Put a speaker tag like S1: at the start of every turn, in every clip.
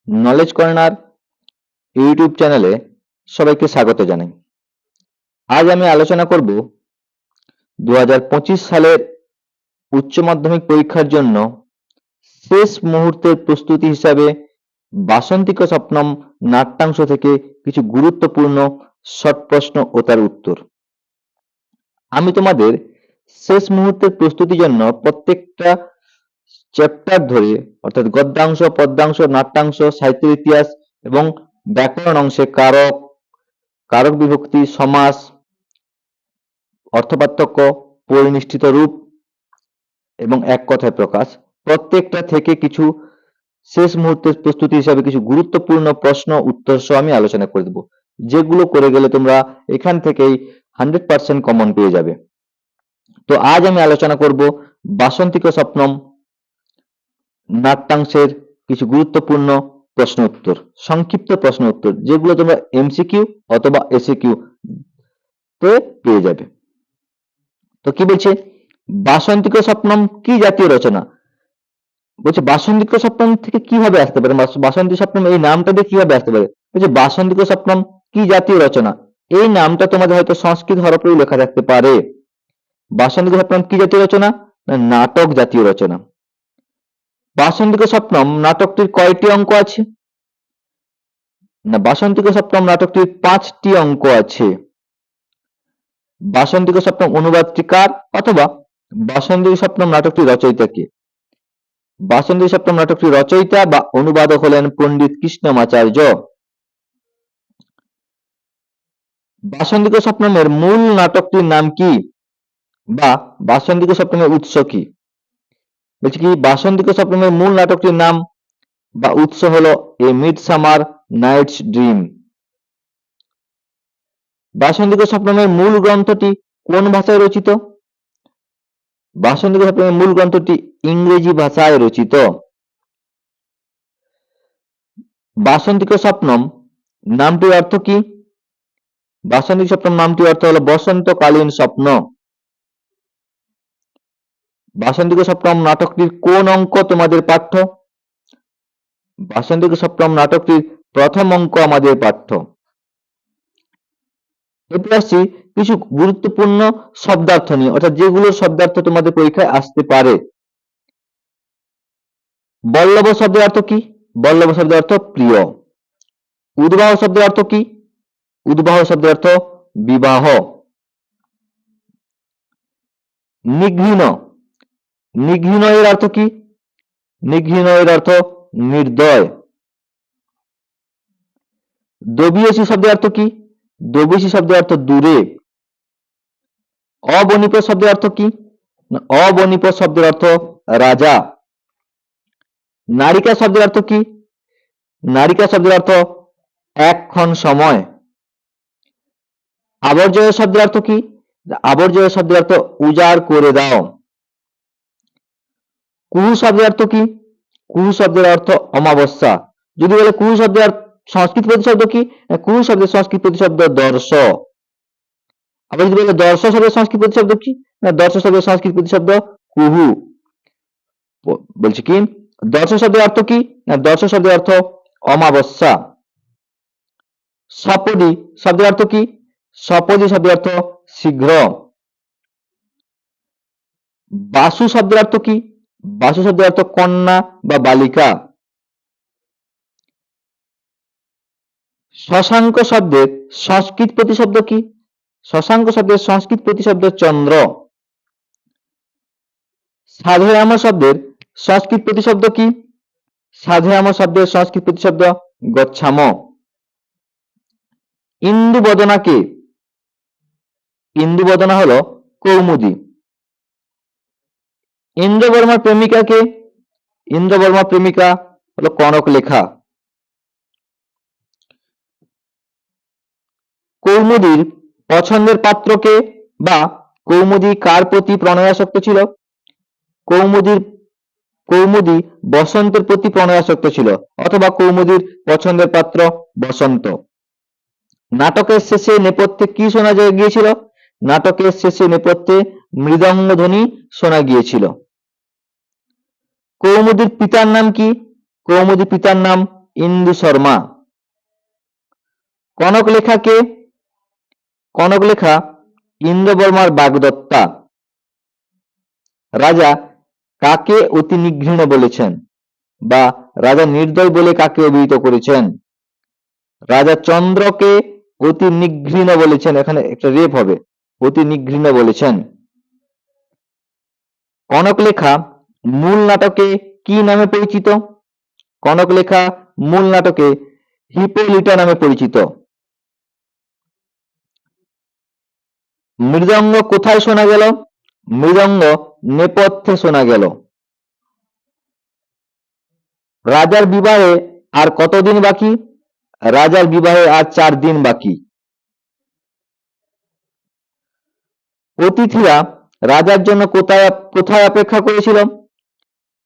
S1: Knowledge corner YouTube চ্যানেলে সবাইকে স্বাগত জানাই। আজ আমি আলোচনা করব 2025 সালের উচ্চ মাধ্যমিক পরীক্ষার জন্য শেষ মুহূর্তের প্রস্তুতি হিসাবে বাসন্তিক স্বপ্নম নাট্যাংশ থেকে কিছু গুরুত্বপূর্ণ শর্ট প্রশ্ন ও তার উত্তর। আমি তোমাদের শেষ মুহূর্তের প্রস্তুতির জন্য প্রত্যেকটা চ্যাপ্টার ধরে অর্থাৎ গদ্যাংশ, পদ্যাংশ, নাট্যাংশ, সাহিত্যের ইতিহাস এবং ব্যাকরণ অংশে কারক, কারক বিভক্তি, সমাস, অর্থপার্থক্য, পরিনিষ্ঠিত রূপ এবং এক কথায় প্রকাশ, প্রত্যেকটা থেকে কিছু শেষ মুহূর্তের প্রস্তুতি হিসাবে কিছু গুরুত্বপূর্ণ প্রশ্ন উত্তর সহ আমি আলোচনা করে দেবো, যেগুলো করে গেলে তোমরা এখান থেকেই 100% কমন পেয়ে যাবে। তো আজ আমি আলোচনা করব বাসন্তিক স্বপ্নম নাট্যাংশের কিছু গুরুত্বপূর্ণ প্রশ্ন উত্তর, সংক্ষিপ্ত প্রশ্ন উত্তর, যেগুলো তোমরা এমসিকিউ অথবা এসিকিউ তে পেয়ে যাবে। তো কি বলছে, বাসন্তিক স্বপ্নম কি জাতীয় রচনা? বলছে বাসন্তিক স্বপ্নম থেকে কিভাবে আসতে পারে, বাসন্তী স্বপ্নম এই নামটা দিয়ে কিভাবে আসতে পারে? বলছে বাসন্তিক স্বপ্নম কি জাতীয় রচনা, এই নামটা তোমাদের হয়তো সংস্কৃত হরফেও লেখা থাকতে পারে। বাসন্তিক স্বপ্নম কি জাতীয় রচনা? না, নাটক জাতীয় রচনা। বাসন্তিক স্বপ্নম নাটকটির কয়টি অঙ্ক আছে? না, বাসন্তিক স্বপ্নম নাটকটির 5টি অঙ্ক আছে। বাসন্তিক স্বপ্নম অনুবাদটি কার, অথবা বাসন্তিক স্বপ্নম নাটকটির রচয়িতা কে? বাসন্তিক স্বপ্নম নাটকটির রচয়িতা বা অনুবাদক হলেন পণ্ডিত কৃষ্ণমাচার্য। বাসন্তিক স্বপ্নমের মূল নাটকটির নাম কি, বা বাসন্তিক স্বপ্নমের উৎস কি? বলছি কি, বাসন্তিক স্বপ্নমের মূল নাটকটির নাম বা উৎস হলো এ মিডসামার নাইটস ড্রিম। বাসন্তিক স্বপ্নমের মূল গ্রন্থটি কোন ভাষায় রচিত? বাসন্তিক স্বপ্নমের মূল গ্রন্থটি ইংরেজি ভাষায় রচিত। বাসন্তিক স্বপ্নম নামটির অর্থ কি? বাসন্তিক স্বপ্নম নামটির অর্থ হলো বসন্তকালীন স্বপ্ন। বাসন্তিক স্বপ্নম নাটকটির কোন অঙ্ক তোমাদের পাঠ্য? বাসন্তিক স্বপ্নম নাটকটির প্রথম অঙ্ক আমাদের পাঠ্য। এরপর আসছি কিছু গুরুত্বপূর্ণ শব্দার্থ নিয়ে, অর্থাৎ যেগুলোর শব্দার্থ তোমাদের পরীক্ষায় আসতে পারে। বল্লভ শব্দের অর্থ কি? বল্লভ শব্দের অর্থ প্রিয়। উদ্বাহ শব্দের অর্থ কি? উদ্বাহ শব্দের অর্থ বিবাহ। নিঘৃণ, নিঘৃণ এর অর্থ কি? নিঘৃণ এর অর্থ নির্দয়। দবিয়সী শব্দের অর্থ কি? দবিয়সী শব্দের অর্থ দূরে। অবনীপ শব্দের অর্থ কি? অবনীপ শব্দের অর্থ রাজা। নারিকা শব্দের অর্থ কি? নারিকা শব্দের অর্থ একক্ষণ সময়। আবর্জয় শব্দের অর্থ কি? আবর্জয় শব্দের অর্থ উজাড় করে দাও। কুহু শব্দের অর্থ কি? কুহু শব্দের অর্থ অমাবস্যা। যদি বলে কুহু শব্দের সংস্কৃত প্রতিশব্দ কি? কুহু শব্দের সংস্কৃত প্রতিশব্দ দর্শ। আবার যদি বলে দর্শ শব্দের সংস্কৃত প্রতিশব্দ কি? না, দর্শ শব্দের সংস্কৃত প্রতিশব্দ কুহু। বলছি কি, দর্শ শব্দের অর্থ কি? না, দর্শ শব্দের অর্থ অমাবস্যা। সপদী শব্দের অর্থ কি? সপদী শব্দের অর্থ শীঘ্র। বাসু শব্দের অর্থ কি? বাসু শব্দের অর্থ কন্যা বা বালিকা। শশাঙ্ক শব্দের সংস্কৃত প্রতিশব্দ কি? শশাঙ্ক শব্দের সংস্কৃত প্রতিশব্দ চন্দ্র। সাধয়াম শব্দের সংস্কৃত প্রতিশব্দ কি? সাধয়াম শব্দের সংস্কৃত প্রতিশব্দ গচ্ছাম। ইন্দুবদনা কে? ইন্দুবদনা হলো কৌমুদী। ইন্দ্রবর্মার প্রেমিকা কে? ইন্দ্রবর্মার প্রেমিকা হলো কনকলেখা। কৌমুদীর পছন্দের পাত্র কে, বা কৌমুদী কার প্রতি প্রণয়াসক্ত ছিল? কৌমুদী বসন্তের প্রতি প্রণয়াসক্ত ছিল, অথবা কৌমুদীর পছন্দের পাত্র বসন্ত। নাটকের শেষে নেপথ্যে কি শোনা গিয়েছিল? নাটকের শেষে নেপথ্যে মৃদঙ্গ ধ্বনি শোনা গিয়েছিল। কৌমুদীর পিতার নাম কি? কৌমুদীর পিতার নাম ইন্দু শর্মা। কনক লেখাকে, কনক লেখা ইন্দ্রবর্মার বাগদত্তা। রাজা কাকে অতি নিঘৃণ বলেছেন বা রাজা নির্দয় বলে কাকে অভিহিত করেছেন? রাজা চন্দ্রকে অতি নিঘৃণ বলেছেন, এখানে একটা রেপ হবে, অতি নিঘৃণ বলেছেন। কনক লেখা মূল নাটকে কি নামে পরিচিত? কনক লেখা মূল নাটকে হিপোলিটা নামে পরিচিত। মৃদঙ্গ কোথায় শোনা গেল? মৃদঙ্গ নেপথ্যে শোনা গেল। রাজার বিবাহে আর কতদিন বাকি? রাজার বিবাহে আর 4 দিন বাকি। অতিথিরা রাজার জন্য কোথায় কোথায় অপেক্ষা করেছিল?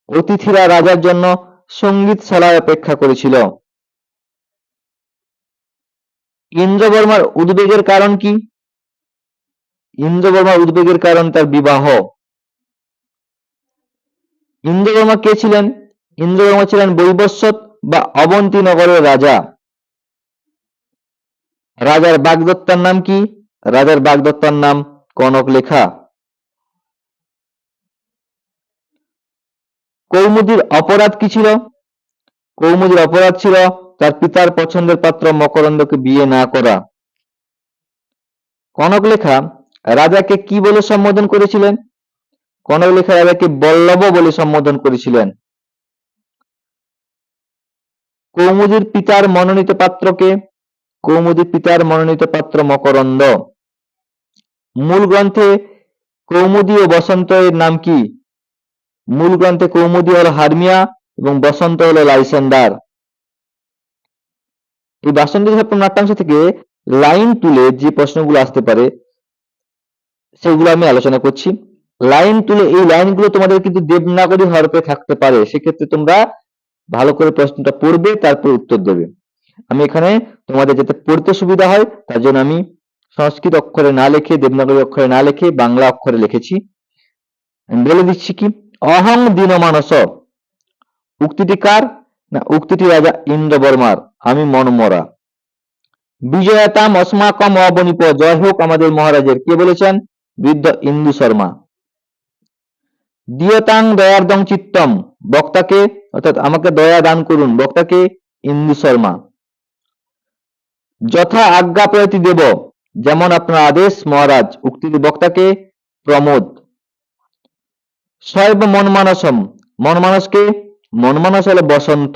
S1: অতিথিরা রাজার জন্য সঙ্গীতশালায় অপেক্ষা করেছিল। ইন্দ্রবর্মার উদ্বেগের কারণ কি? ইন্দ্রবর্মার উদ্বেগের কারণ তার বিবাহ। ইন্দ্রবর্মা কে ছিলেন? ইন্দ্রবর্মা ছিলেন বৈবস্বত বা অবন্তী নগরের রাজা। রাজার বাগদত্তার নাম কি? রাজার বাগদত্তার নাম কনক লেখা। কৌমুদীর অপরাধ কি ছিল? কৌমুদীর অপরাধ ছিল তার পিতার পছন্দের পাত্র মকরন্দকে বিয়ে না করা। কনক লেখা রাজাকে কি বলে সম্বোধন করেছিলেন? কনক লেখা রাজাকে বল্লভ বলে সম্বোধন করেছিলেন। কৌমুদীর পিতার মনোনীত পাত্রকে? কৌমুদীর পিতার মনোনীত পাত্র মকরন্দ। মূল গ্রন্থে কৌমুদী ও বসন্ত এর নাম কি? মূল গ্রন্থে কৌমুদী হলো হারমিয়া এবং বসন্ত হলো লাইসেন্ডার। এই বাসন্তী সপ্তম নাট্যাংশ থেকে লাইন তুলে যে প্রশ্নগুলো আসতে পারে সেগুলো আমি আলোচনা করছি। লাইন তুলে এই লাইনগুলো তোমাদের কিন্তু দেবনাগরী হরফে থাকতে পারে, সেক্ষেত্রে তোমরা ভালো করে প্রশ্নটা পড়বে, তারপর উত্তর দেবে। আমি এখানে তোমাদের যাতে পড়তে সুবিধা হয় তার জন্য আমি সংস্কৃত অক্ষরে না লিখে, দেবনাগরী অক্ষরে না লিখে বাংলা অক্ষরে লিখেছি। আমি বলে দিচ্ছি কি, অহং দীনমানস উক্তিটি কার? না, উক্তিটি রাজা ইন্দ্রবর্মার, আমি মনমরা। বিজয়াতাম অস্মাকম অবনিপ, জয় হোক আমাদের মহারাজের, কে বলেছেন? বৃদ্ধ ইন্দু শর্মা। দিয়তাং দয়ার্দং চিত্তম, বক্তাকে অর্থাৎ আমাকে দয়া দান করুন, বক্তাকে? ইন্দু শর্মা। যথা আজ্ঞা প্রয়তি দেব, যেমন আপনার আদেশ মহারাজ, উক্তিটি বক্তাকে? প্রমোদ। শৈব মনমানসম, মনমানসকে? মনমানস হলো বসন্ত।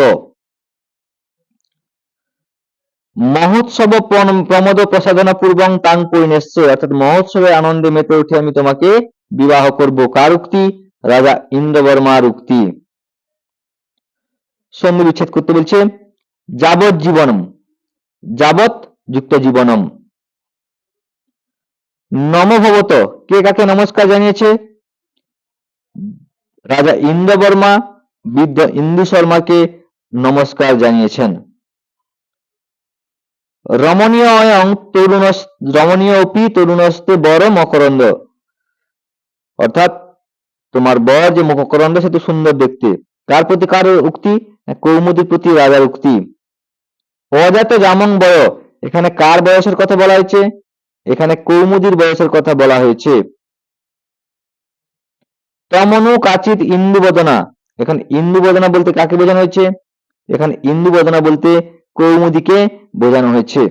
S1: মহোৎসব প্রমোদ প্রসাদনা পূর্বং তাং পরিণেশ্য, অর্থাৎ মহোৎসবের আনন্দে মেতে উঠে আমি তোমাকে বিবাহ করব, কার উক্তি? রাজা ইন্দ্রবর্মার উক্তি। সন্ধি বিচ্ছেদ করতে বলছে। যাবৎ জীবনম, যাবৎ যুক্ত জীবনম। নম ভবত, কে কাকে নমস্কার জানিয়েছে? রাজা ইন্দ্রবর্মা বৃদ্ধ ইন্দু শর্মাকে নমস্কার জানিয়েছেন। রমণীয় অয়ং তরুণ, রমণীয় অপি তরুণস্তে বড় মকরন্দ, অর্থাৎ তোমার বর যে মকরন্দ সে তো সুন্দর দেখতে, কার প্রতি কার উক্তি? কৌমুদীর প্রতি রাজার উক্তি। অজাত জামং বয়, এখানে কার বয়সের কথা বলা হয়েছে? এখানে কৌমুদীর বয়সের কথা বলা হয়েছে। তমনু কাচিত ইন্দু বদনা, এখানে ইন্দু বদনা বলতে কাকে বোঝানো হয়েছে? এখানে ইন্দু বদনা বলতে কৌমুদীকে বোঝানো হয়েছে।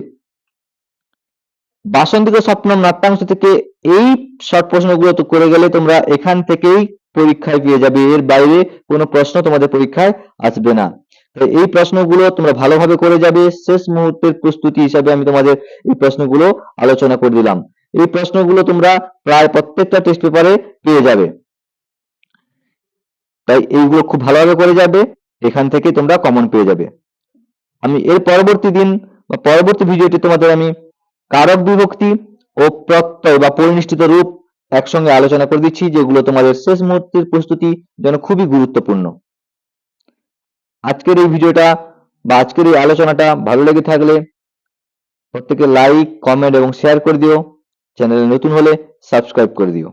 S1: বাসন্তিক স্বপ্নম নাট্যাংশ থেকে এই শর্ট প্রশ্নগুলো তো করে গেলে তোমরা এখান থেকেই পরীক্ষায় পেয়ে যাবে, এর বাইরে কোনো প্রশ্ন তোমাদের পরীক্ষায় আসবে না। তাই এই প্রশ্নগুলো তোমরা ভালোভাবে করে যাবে। শেষ মুহূর্তের প্রস্তুতি হিসাবে আমি তোমাদের এই প্রশ্নগুলো আলোচনা করে দিলাম। এই প্রশ্নগুলো তোমরা প্রায় প্রত্যেকটা টেস্ট পেপারে পেয়ে যাবে, তাই এইগুলো খুব ভালোভাবে করে যাবে, এখান থেকে তোমরা কমন পেয়ে যাবে। আমি এর পরবর্তী দিন বা পরবর্তী ভিডিওতে তোমাদের আমি কারক বিভক্তি ও প্রত্যয় বা পরিনিষ্ঠিত রূপ একসঙ্গে আলোচনা করে দিচ্ছি, যেগুলো তোমাদের শেষ মুহূর্তের প্রস্তুতি জন্য খুবই গুরুত্বপূর্ণ। আজকের এই ভিডিওটা বা আজকের এই আলোচনাটা ভালো লেগে থাকলে প্রত্যেকে লাইক, কমেন্ট এবং শেয়ার করে দিও। চ্যানেলে নতুন হলে সাবস্ক্রাইব করে দিও।